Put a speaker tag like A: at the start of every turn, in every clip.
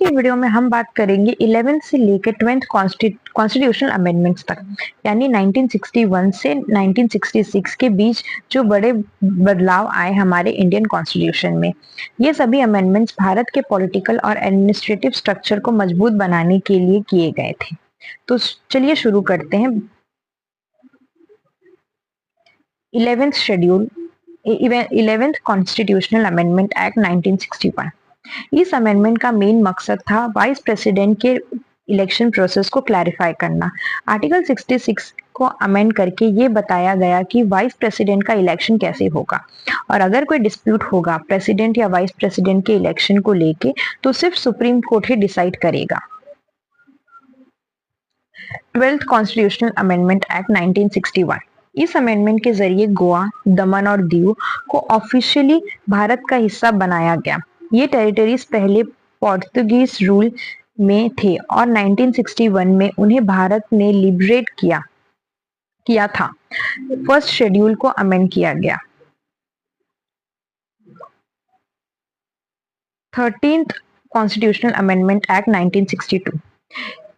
A: की वीडियो में हम बात करेंगे 11th से लेकर 12th कॉन्स्टिट्यूशनल अमेंडमेंट्स तक, यानी 1961 से 1966 के बीच जो बड़े बदलाव आए हमारे इंडियन कॉन्स्टिट्यूशन में। ये सभी अमेंडमेंट्स भारत के पॉलिटिकल और एडमिनिस्ट्रेटिव स्ट्रक्चर को मजबूत बनाने के लिए किए गए थे। तो चलिए शुरू करते हैं। 11th constitutional amendment act 1961। इस अमेंडमेंट का मेन मकसद था वाइस प्रेसिडेंट के इलेक्शन प्रोसेस को क्लैरिफाई करना। आर्टिकल 66 को अमेंड करके ये बताया गया कि वाइस प्रेसिडेंट का इलेक्शन कैसे होगा, और अगर कोई डिस्प्यूट होगा प्रेसिडेंट या वाइस प्रेसिडेंट के इलेक्शन को लेके तो सिर्फ सुप्रीम कोर्ट ही डिसाइड करेगा। 12th constitutional amendment act 1961। इस अमेंडमेंट के जरिए गोवा, दमन और दीव को ऑफिशियली भारत का हिस्सा बनाया गया। ये टेरिटरीज पहले पोर्तुगीज रूल में थे और 1961 में उन्हें भारत ने लिबरेट किया था। फर्स्ट शेड्यूल को अमेंड किया गया। 13th constitutional amendment act 1962।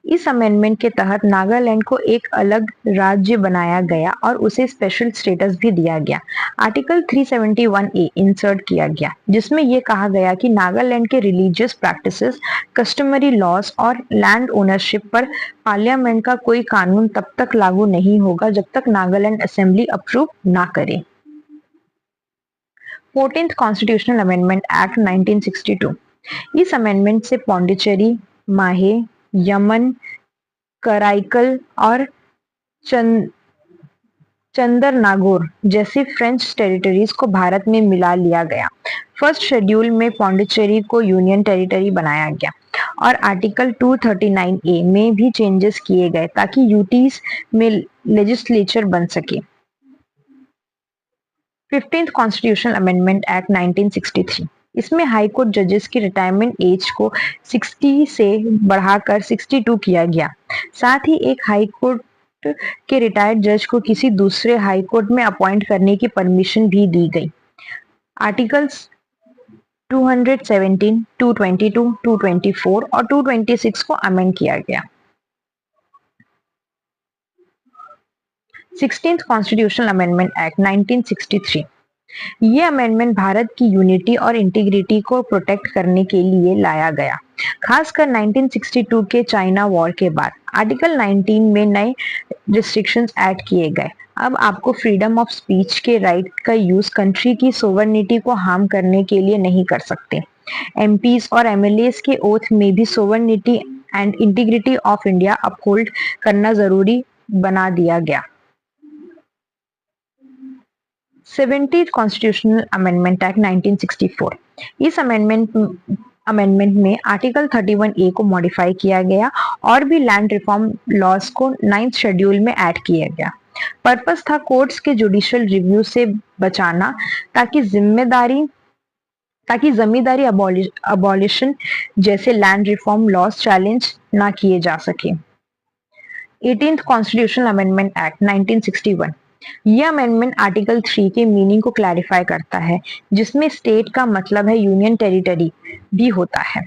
A: इस अमेंडमेंट के तहत नागालैंड को एक अलग राज्य बनाया गया और उसे स्पेशल स्टेटस भी दिया गया। आर्टिकल 371A इंसर्ट किया गया, जिसमें यह कहा गया कि नागालैंड के रिलीजियस प्रैक्टिसेस, कस्टमरी लॉज और लैंड ओनरशिप पर पार्लियामेंट का कोई कानून तब तक लागू नहीं होगा जब तक नागालैंड असेंबली अप्रूव ना करे। 14th constitutional amendment act 1962। इस अमेंडमेंट से पौंडीचेरी, माहे, यमन, कराईकल और चंदरनागोर जैसे फ्रेंच टेरिटरीज को भारत में मिला लिया गया। फर्स्ट शेड्यूल में पौंडीचेरी को यूनियन टेरिटरी बनाया गया और आर्टिकल 239A में भी चेंजेस किए गए ताकि यूटीज में लेजिस्लेचर बन सके। 15th constitutional amendment act 1963। इसमें हाई कोर्ट जजेस की रिटायरमेंट एज को 60 से बढ़ाकर 62 किया गया। साथ ही एक हाई कोर्ट के रिटायर्ड जज को किसी दूसरे हाई कोर्ट में अपॉइंट करने की परमिशन भी दी गई। आर्टिकल्स 217, 222, 224 और 226 को अमेंड किया गया। 16th constitutional amendment act 1963। ये अमेंडमेंट भारत की यूनिटी और इंटीग्रिटी को प्रोटेक्ट करने के लिए लाया गया, खासकर 1962 के चाइना वॉर के बाद। आर्टिकल 19 में नए रिस्ट्रिक्शंस ऐड किए गए। अब आपको फ्रीडम ऑफ स्पीच के राइट का यूज कंट्री की सोवर्निटी को हार्म करने के लिए नहीं कर सकते। एमपीज और एमएलएस के ओथ में भी sovereignty and integrity of India uphold करना जरूरी बना दिया गया। 70th constitutional amendment act 1964। इस अमेंडमेंट में आर्टिकल 31A को मॉडिफाई किया गया और भी लैंड रिफॉर्म लॉज को 9th शेड्यूल में ऐड किया गया। पर्पस था कोर्ट्स के जुडिशियल रिव्यू से बचाना ताकि जमींदारी अबॉलिशन जैसे लैंड रिफॉर्म लॉज चैलेंज ना किए जा सके। 18th constitutional amendment act 1961। यह अमेंडमेंट आर्टिकल 3 के मीनिंग को क्लैरिफाई करता है, जिसमें स्टेट का मतलब है यूनियन टेरिटरी भी होता है।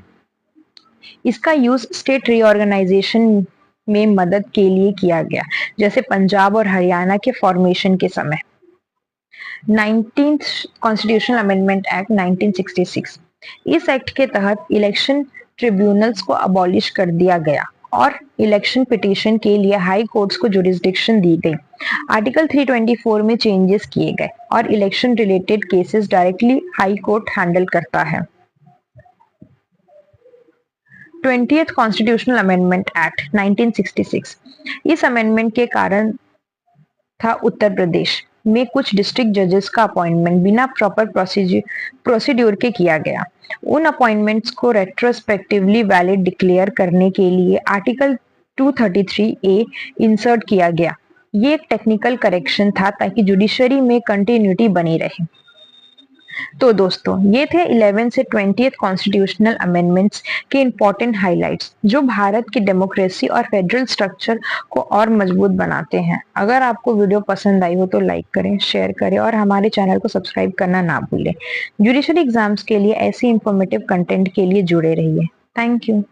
A: इसका यूज स्टेट रीऑर्गेनाइजेशन में मदद के लिए किया गया, जैसे पंजाब और हरियाणा के फॉर्मेशन के समय। 19th constitutional amendment act 1966। इस एक्ट के तहत इलेक्शन ट्रिब्यूनल्स को अबॉलिश कर दिया गया और इलेक्शन पिटीशन के लिए हाई कोर्ट्स को जुरिस्डिक्शन दी गई। आर्टिकल 324 में चेंजेस किए गए और election related cases directly high court handle करता है। 20th constitutional amendment act 1966। इस अमेंडमेंट के कारण था उत्तर प्रदेश में कुछ डिस्ट्रिक्ट जजेस का अपॉइंटमेंट बिना प्रॉपर प्रोसीड्यूर के किया गया। उन अपॉइंटमेंट्स को रेट्रोस्पेक्टिवली वैलिड डिक्लेयर करने के लिए आर्टिकल 233A इंसर्ट किया गया। ये एक टेक्निकल करेक्शन था ताकि जुडिशरी में कंटिन्यूटी बनी रहे। तो दोस्तों, ये थे 11 से 20th कॉन्स्टिट्यूशनल अमेंडमेंट्स के इंपॉर्टेंट हाइलाइट्स जो भारत की डेमोक्रेसी और फेडरल स्ट्रक्चर को और मजबूत बनाते हैं। अगर आपको वीडियो पसंद आई हो तो लाइक करें, शेयर करें और हमारे चैनल को सब्सक्राइब करना ना भूलें। जुडिशरी एग्जाम्स के लिए ऐसी इंफॉर्मेटिव कंटेंट के लिए जुड़े रहिए। Thank you.